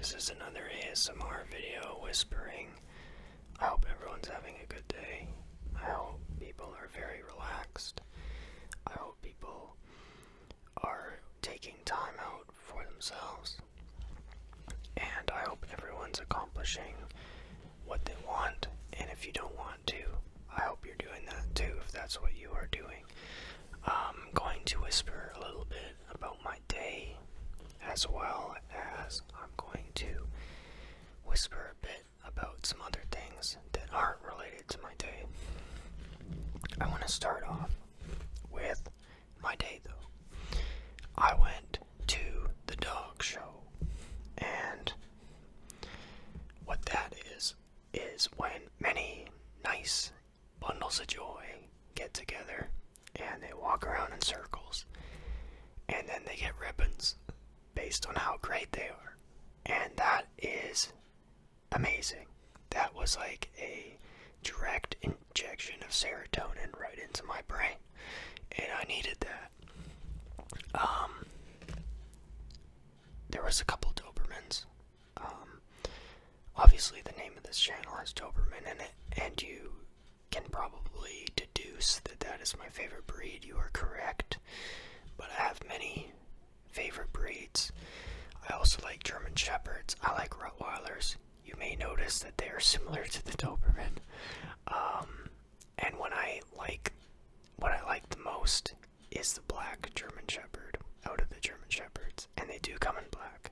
This is another ASMR video whispering. I hope everyone's having a good day. I hope people are very relaxed. I hope people are taking time out for themselves. And I hope everyone's accomplishing what they want. And if you don't want to, I hope you're doing that too, if that's what you are doing. I'm going to whisper a little bit about my day, as well as I'm going to whisper a bit about some other things that aren't related to my day. I want to start off with my day though. I went to the dog show, and what that is when many nice bundles of joy get together and they walk around in circles, and then they get ribbons based on how great they are. And that is amazing. That was like a direct injection of serotonin right into my brain, and I needed that. There was a couple Dobermans. Obviously the name of this channel has Doberman in it, and you can probably deduce that that is my favorite breed. You are correct, but I have many favorite breeds. I also like German Shepherds. I like Rottweilers. You may notice that they are similar to the Doberman. And what I like the most is the black German Shepherd out of the German Shepherds, and they do come in black.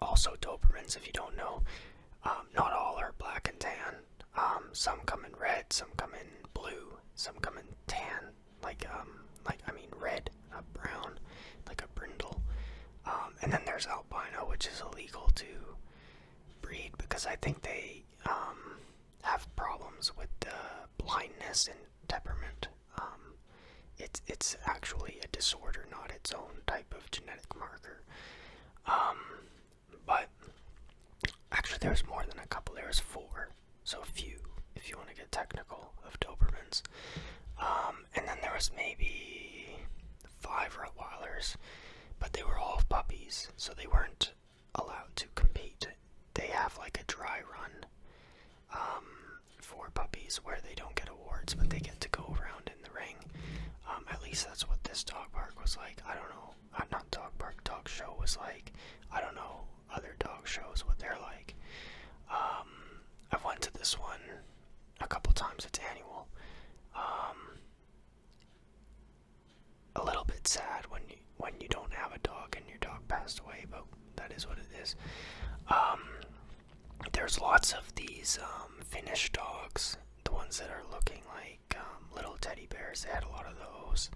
Also Dobermans, if you don't know, not all are black and tan. Some come in red, some come in blue, some come in tan, red, brown, like a brindle. And then there's albino, which is illegal to breed because I think they have problems with blindness and temperament. It's actually a disorder, not its own type of genetic marker. But actually there's more than a couple. There's 4, so a few, if you want to get technical, of Dobermans. And then there was maybe 5 Rottweilers, but they were all puppies, so they weren't allowed to compete. They have like a dry run for puppies where they don't get awards, but they get to go around in the ring. At least that's what this dog park was like. I don't know. Not dog park, dog show was like. I don't know other dog shows, what they're like. I've went to this one a couple times. It's annual. A little bit sad when you don't have a dog and your dog passed away, but that is what it is. There's lots of these Finnish dogs, the ones that are looking like little teddy bears. They had a lot of those.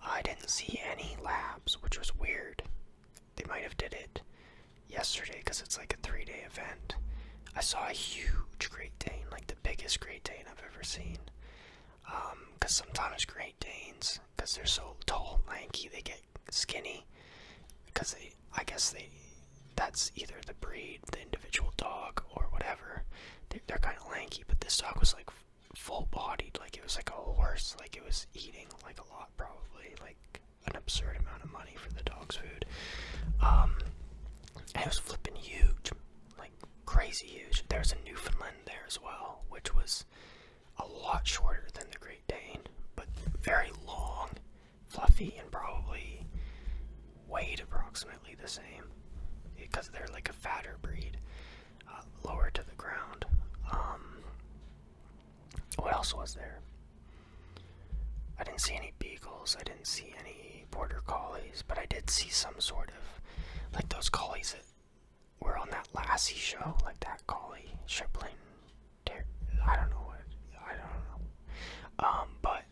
I didn't see any labs, which was weird. They might have did it yesterday because it's like a 3-day event. I saw a huge Great Dane, like the biggest Great Dane I've ever seen. Because sometimes Great Danes, because they're so tall and lanky, they get skinny. Because that's either the breed, the individual dog, or whatever. They're kind of lanky, but this dog was like full-bodied, like it was like a horse, like it was eating like a lot, probably, like an absurd amount of money for the dog's food. And it was flipping huge, like crazy huge. There's a Newfoundland there as well, which was a lot shorter than the Great Dane, but very long, fluffy, and probably weighed approximately the same, because they're like a fatter breed, lower to the ground. What else was there? I didn't see any beagles, I didn't see any border collies, but I did see some sort of, like those collies that were on that Lassie show, like that collie, Shipling, I don't know. But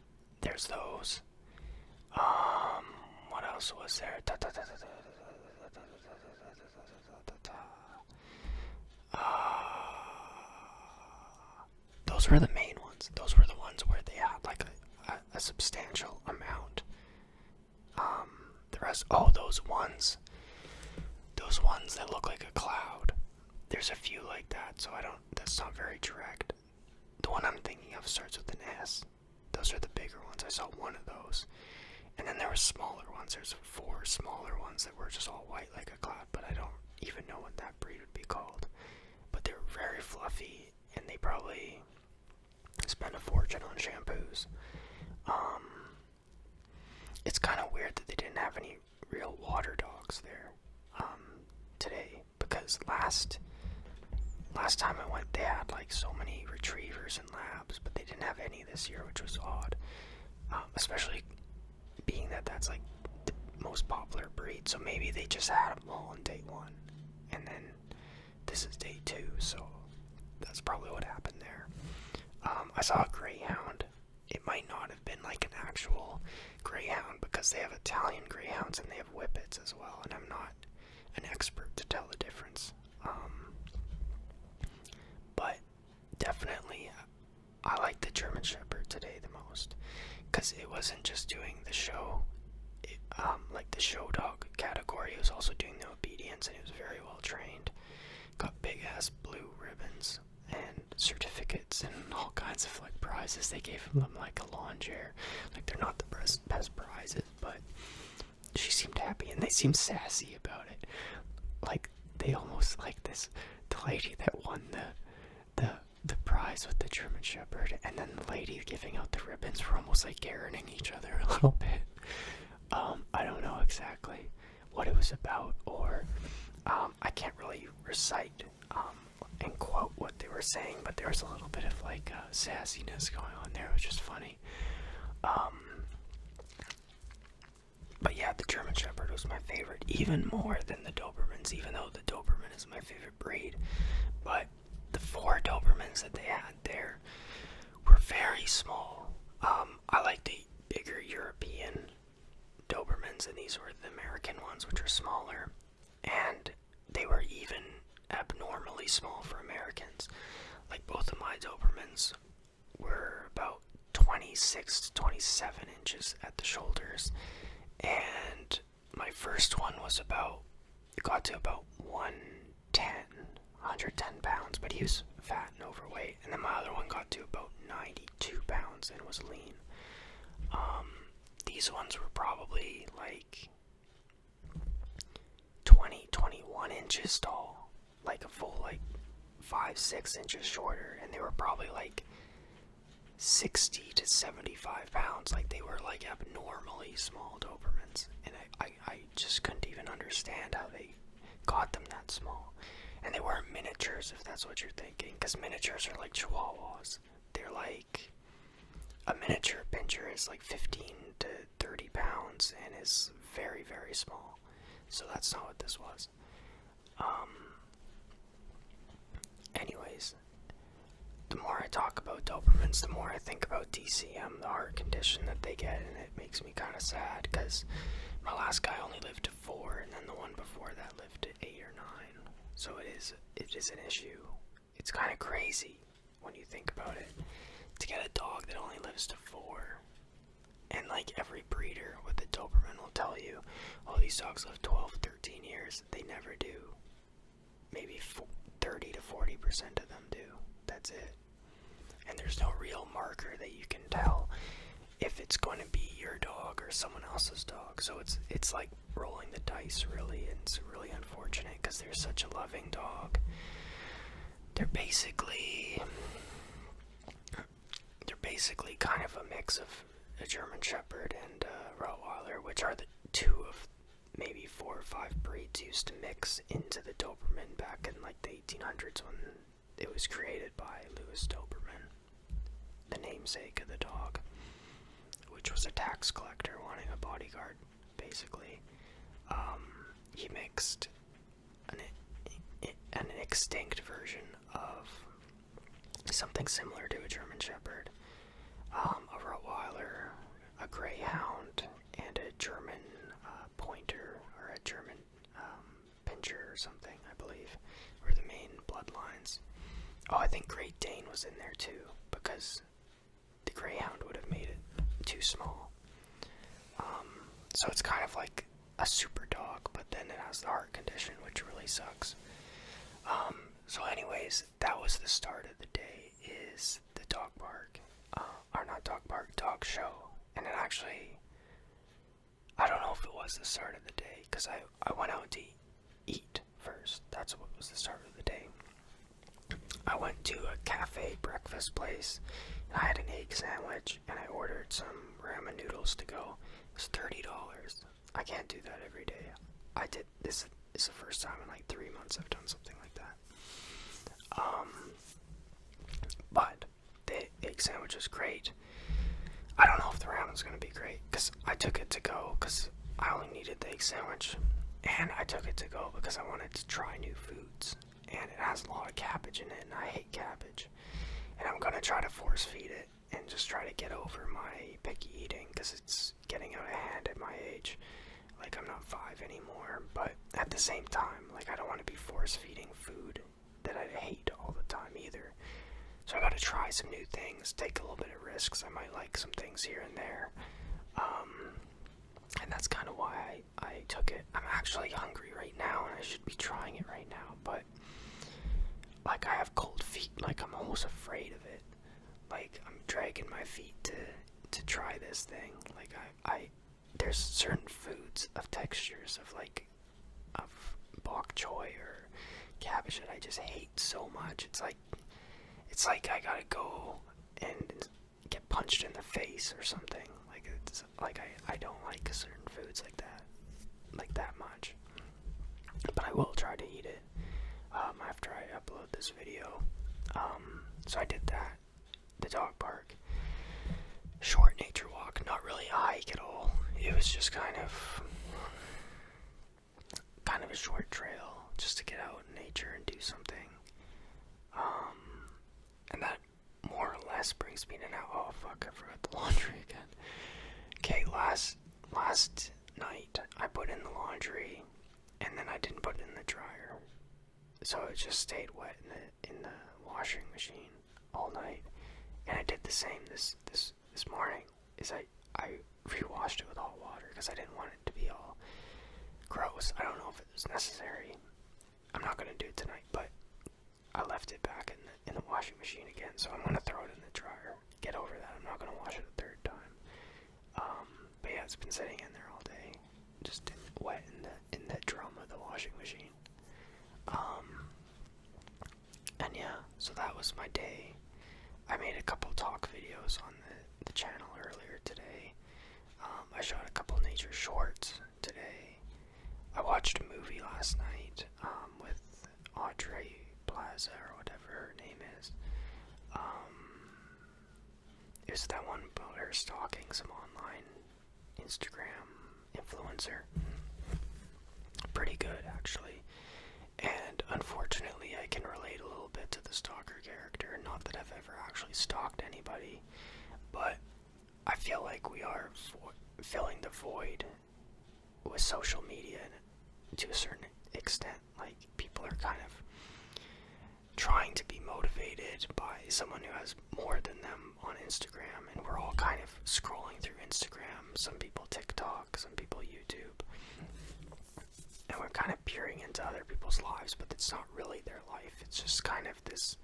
there's those. What else was there? Those were the main ones. Those were the ones where they had like a substantial amount. The rest, those ones that look like a cloud. There's a few like that, so that's not very direct. The one I'm thinking of starts with an S. Those are the bigger ones. I saw one of those. And then there were smaller ones. There's 4 smaller ones that were just all white like a cloud, but I don't even know what that breed would be called. But they were very fluffy, and they probably spent a fortune on shampoos. It's kind of weird that they didn't have any real water dogs there today, because last time I went, they had like so many retrievers and labs, but they didn't have any this year, which was odd. Especially being that that's like the most popular breed, so maybe they just had them all on day 1, and then this is day 2, so that's probably what happened there. I saw a greyhound. It might not have been like an actual greyhound, because they have Italian greyhounds and they have whippets as well, and I'm not an expert to tell the difference. But definitely, I like the German Shepherd today the most, because it wasn't just doing the show, like the show dog category. It was also doing the obedience, and it was very well trained. Got big ass blue ribbons and certificates and all kinds of like prizes. They gave them like a lawn chair. Like, they're not the best prizes, but she seemed happy, and they seemed sassy about it. Like, they almost like this, the lady that won the prize with the German Shepherd, and then the lady giving out the ribbons were almost like garroting each other a little bit. I don't know exactly what it was about, or I can't really recite and quote what they were saying, but there was a little bit of like sassiness going on there. It was just funny. But yeah, the German Shepherd was my favorite, even more than the Dobermans, even though the Doberman is my favorite breed. But the 4 Dobermans that they had there were very small. I like the bigger European Dobermans, and these were the American ones, which are smaller, and they were even abnormally small for Americans. Like, both of my Dobermans were about 26 to 27 inches at the shoulders, and my first one got to about 110 pounds, but he was fat and overweight, and then my other one got to about 92 pounds and was lean. These ones were probably like 21 inches tall, like a full like 5-6 inches shorter, and they were probably like 60 to 75 pounds. Like, they were like abnormally small Dobermans, and I just couldn't even understand how they got them that small. And they weren't miniatures, if that's what you're thinking, because miniatures are like Chihuahuas. They're like, a miniature pinscher is like 15 to 30 pounds and is very, very small. So that's not what this was. Anyways, the more I talk about Dobermans, the more I think about DCM, the heart condition that they get, and it makes me kind of sad, because my last guy only lived to 4, and then the one before that lived to 8 or 9. So it is an issue. It's kind of crazy when you think about it, to get a dog that only lives to 4. And like, every breeder with a Doberman will tell you, oh, these dogs live 12, 13 years. They never do. Maybe 30 to 40% of them do. That's it. And there's no real marker that you can tell if it's going to be your dog or someone else's dog. So it's like rolling the dice, really, and it's really unfortunate, because they're such a loving dog. They're basically kind of a mix of a German Shepherd and a Rottweiler, which are the 2 of maybe 4 or 5 breeds used to mix into the Doberman back in like the 1800s, when it was created by Louis Doberman, the namesake of the dog, which was a tax collector wanting a bodyguard, basically. He mixed an extinct version of something similar to a German Shepherd, a Rottweiler, a Greyhound, and a German Pointer, or a German Pinscher or something, I believe, were the main bloodlines. Oh, I think Great Dane was in there too, because the Greyhound would have made it too small. So it's kind of like a super dog, but then it has the heart condition, which really sucks. So anyways, that was the start of the day, is the dog park, or not dog park, dog show. And it actually was the start of the day, because I went out to eat first. That's what was the start of the day. I went to a cafe breakfast place, and I had an egg sandwich, and I ordered some ramen noodles to go. It was $30. I can't do that every day. This is the first time in like 3 months I've done something like that. But the egg sandwich was great. I don't know if the ramen's gonna be great, because I took it to go because I only needed the egg sandwich, and I took it to go because I wanted to try new foods, and it has a lot of cabbage in it, and I hate cabbage, and I'm gonna try to force feed it and just try to get over my picky eating, because it's getting out of hand at my age. Like, I'm not 5 anymore, but at the same time, like, I don't want to be force feeding food that I hate all the time either. So I gotta try some new things, take a little bit of risks. I might like some things here and there. And that's kind of why I took it. I'm actually hungry right now, and I should be trying it right now, but like, I have cold feet. Like, I'm almost afraid of it. Like, I'm dragging my feet to try this thing. Like, there's certain foods of textures of bok choy or cabbage that I just hate so much. It's like I gotta go and get punched in the face or something. I don't like certain foods like that much. But I will try to eat it after I upload this video. So I did that. The dog park. Short nature walk, not really a hike at all. It was just kind of a short trail just to get out in nature and do something. And that more or less brings me to now. Oh fuck, I forgot the laundry again. Okay, last night I put in the laundry, and then I didn't put it in the dryer, so it just stayed wet in the washing machine all night. And I did the same this morning. I re-washed it with hot water because I didn't want it to be all gross. I don't know if it was necessary. I'm not gonna do it tonight, but I left it back in the washing machine again, so I'm gonna throw it in the dryer. Get over that. I'm not gonna wash it a third time. But yeah, it's been sitting in there all day, just wet in the drum of the washing machine. And yeah, so that was my day. I made a couple talk videos on the channel earlier today. I shot a couple nature shorts today. I watched a movie last night with Audrey Plaza or whatever her name is. It was that one about her stalking some online Instagram influencer. Pretty good, actually. And unfortunately, I can relate a little bit to the stalker character. Not that I've ever actually stalked anybody, but I feel like we are filling the void with social media to a certain extent. Like, people are kind of trying to be motivated by someone who has more than them on Instagram, and we're all kind of scrolling through Instagram, some people TikTok, some people YouTube, and we're kind of peering into other people's lives, but it's not really their life. It's just kind of this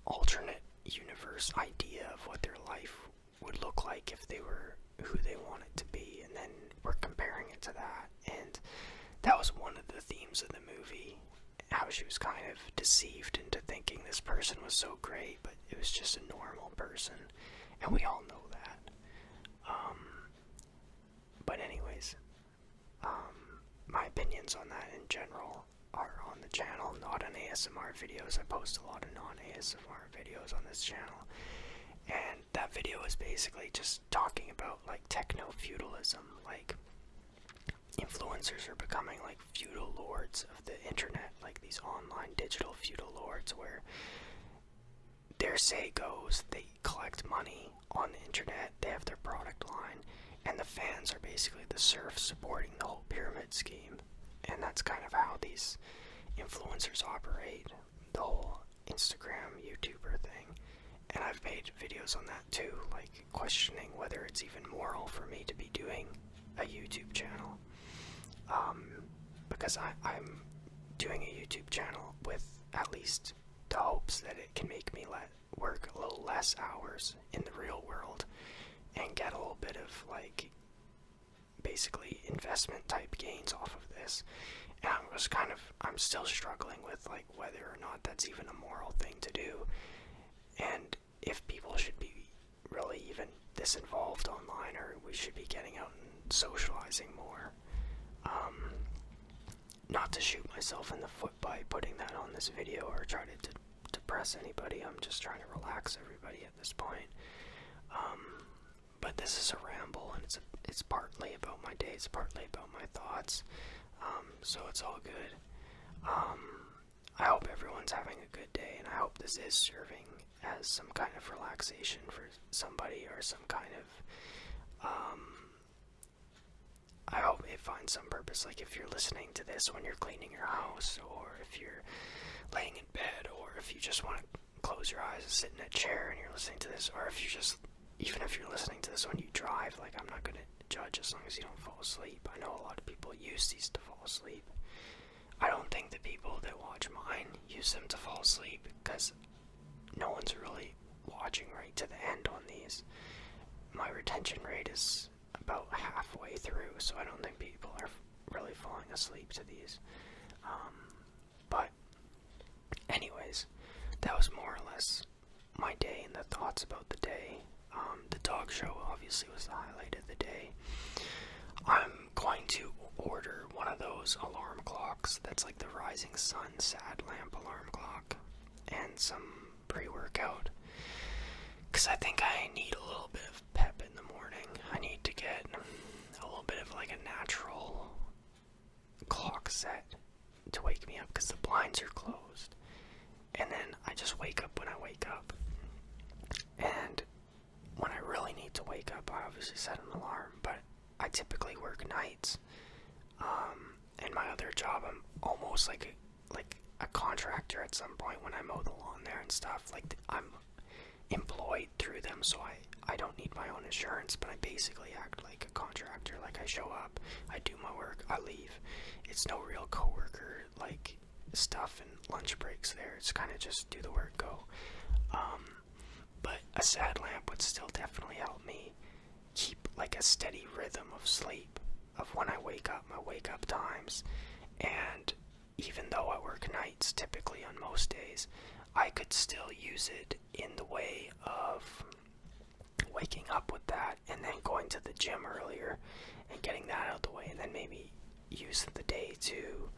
alternate universe idea of what their life would look like if they were who they want it to be, and then we're comparing it to that. And that was one of the themes of the movie, how she was kind of deceived into thinking this person was so great, but it was just a normal person, and we all know that. But anyways, my opinions on that in general are on the channel, not on ASMR videos. I post a lot of non-ASMR videos on this channel, and that video is basically just talking about like techno-feudalism. Like, influencers are becoming like feudal lords of the internet, like these online digital feudal lords, where their say goes, they collect money on the internet, they have their product line, and the fans are basically the serfs supporting the whole pyramid scheme. And that's kind of how these influencers operate, the whole Instagram, YouTuber thing. And I've made videos on that too, like questioning whether it's even moral for me to be doing a YouTube channel. Because I'm doing a YouTube channel with at least the hopes that it can make me work a little less hours in the real world and get a little bit of like basically investment type gains off of this. And I'm still struggling with like whether or not that's even a moral thing to do, and if people should be really even this involved online, or we should be getting out and socializing more. Not to shoot myself in the foot by putting that on this video or try to depress anybody. I'm just trying to relax everybody at this point. But this is a ramble, and it's partly about my day, it's partly about my thoughts. So it's all good. I hope everyone's having a good day, and I hope this is serving as some kind of relaxation for somebody, or some kind of, I hope it finds some purpose. Like if you're listening to this when you're cleaning your house, or if you're laying in bed, or if you just want to close your eyes and sit in a chair and you're listening to this, or if you just, even if you're listening to this when you drive, like I'm not going to judge as long as you don't fall asleep. I know a lot of people use these to fall asleep. I don't think the people that watch mine use them to fall asleep, because no one's really watching right to the end on these. My retention rate is about halfway through, so I don't think people are really falling asleep to these. But anyways, that was more or less my day and the thoughts about the day. The dog show obviously was the highlight of the day. I'm going to order one of those alarm clocks that's like the Rising Sun sad lamp alarm clock, and some pre-workout, because I think I need a little bit of pep in the morning. I need to get a little bit of like a natural clock set to wake me up, because the blinds are closed, and then I just wake up when I wake up. And when I really need to wake up, I obviously set an alarm, but I typically work nights. And my other job, I'm almost like a contractor at some point when I mow the lawn there and stuff. Like I'm employed through them, so I don't need my own insurance, but I basically act like a contractor. Like I show up, I do my work, I leave. It's no real coworker like stuff and lunch breaks there. It's kind of just do the work, go. But a sad lamp would still definitely help me keep like a steady rhythm of sleep, of when I wake up, my wake up times. And even though I work nights typically on most days, I could still use it in the way of waking up with that, and then going to the gym earlier and getting that out the way, and then maybe use the day to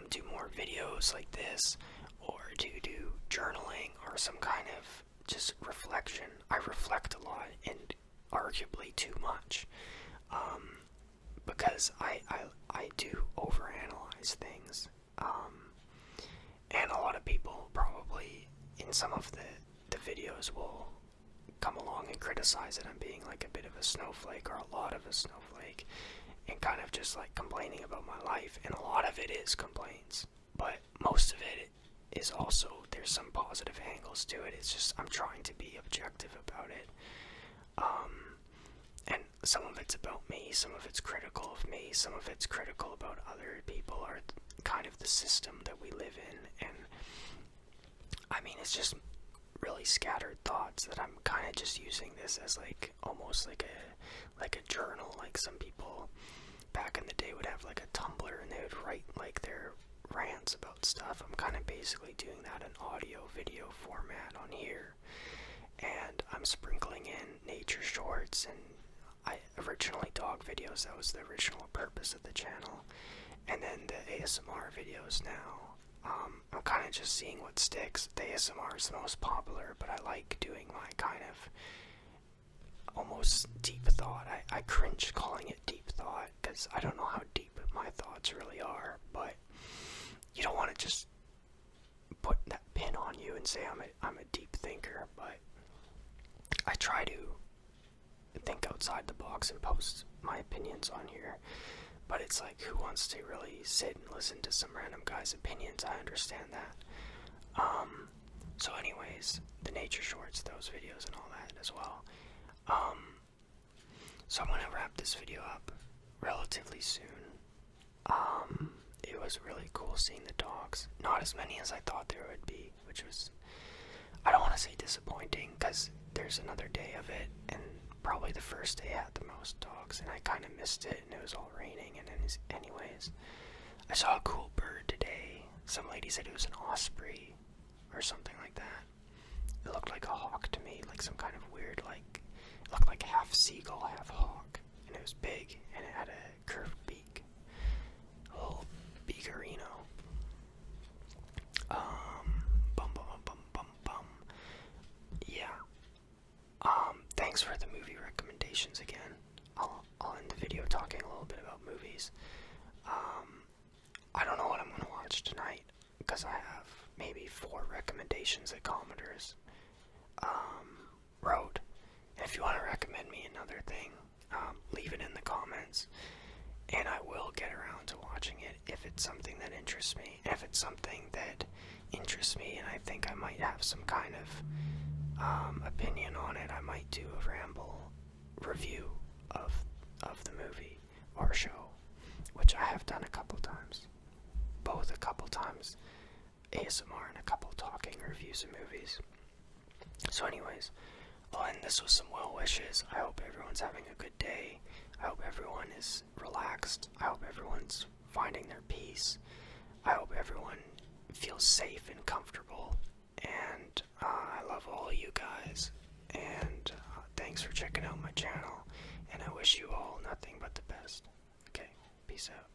do more videos like this, or to do journaling or some kind of just reflection. I reflect a lot, and arguably too much, because I do overanalyze things, and a lot of people probably in some of the videos will come along and criticize that I'm being like a bit of a snowflake, or a lot of a snowflake, and kind of just like complaining about my life. And a lot of it is complaints, but most of it is also, there's some positive angles to it. It's just I'm trying to be objective about it. And some of it's about me, some of it's critical of me, some of it's critical about other people, or kind of the system that we live in. And I mean, it's just really scattered thoughts that I'm kind of just using this as like almost like a journal. Like some people back in the day would have like a Tumblr, and they would write like their rants about stuff. I'm kind of basically doing that in audio video format on here, and I'm sprinkling in nature shorts and originally dog videos. That was the original purpose of the channel, and then the ASMR videos now. I'm kind of just seeing what sticks. The ASMR is the most popular, but I like doing my kind of almost deep thought. I cringe calling it deep thought, because I don't know how deep my thoughts really are, but you don't want to just put that pin on you and say I'm a deep thinker. But I try to think outside the box and post my opinions on here. But it's like, who wants to really sit and listen to some random guy's opinions? I understand that. So anyways, the nature shorts, those videos and all that as well. So I'm gonna wrap this video up relatively soon. It was really cool seeing the dogs. Not as many as I thought there would be, which was, I don't want to say disappointing, because there's another day of it, and probably the first day had the most dogs, and I kind of missed it, and it was all raining. And anyways, I saw a cool bird today. Some lady said it was an osprey or something like that. It looked like a hawk to me, like some kind of weird, like, it looked like half seagull, half hawk, and it was big, and it had a curved beak, a little beakerino. Bum bum bum bum bum. Yeah. Thanks for the movie recommendations again. I'll end the video talking a little bit about movies. I don't know what I'm gonna watch tonight, because I have maybe 4 recommendations that commenters wrote. And if you want to recommend me another thing, leave it in the comments, and I will get around to watching it if it's something that interests me. And if it's something that interests me and I think I might have some kind of opinion on it, I might do a Ramble review of the movie or show, which I have done a couple times. Both a couple times ASMR and a couple talking reviews of movies. So anyways, I'll end this with some well wishes. I hope everyone's having a good day. I hope everyone is relaxed. I hope everyone's finding their peace. I hope everyone feels safe and comfortable. And I love all of you guys. And thanks for checking out my channel. And I wish you all nothing but the best. Okay, peace out.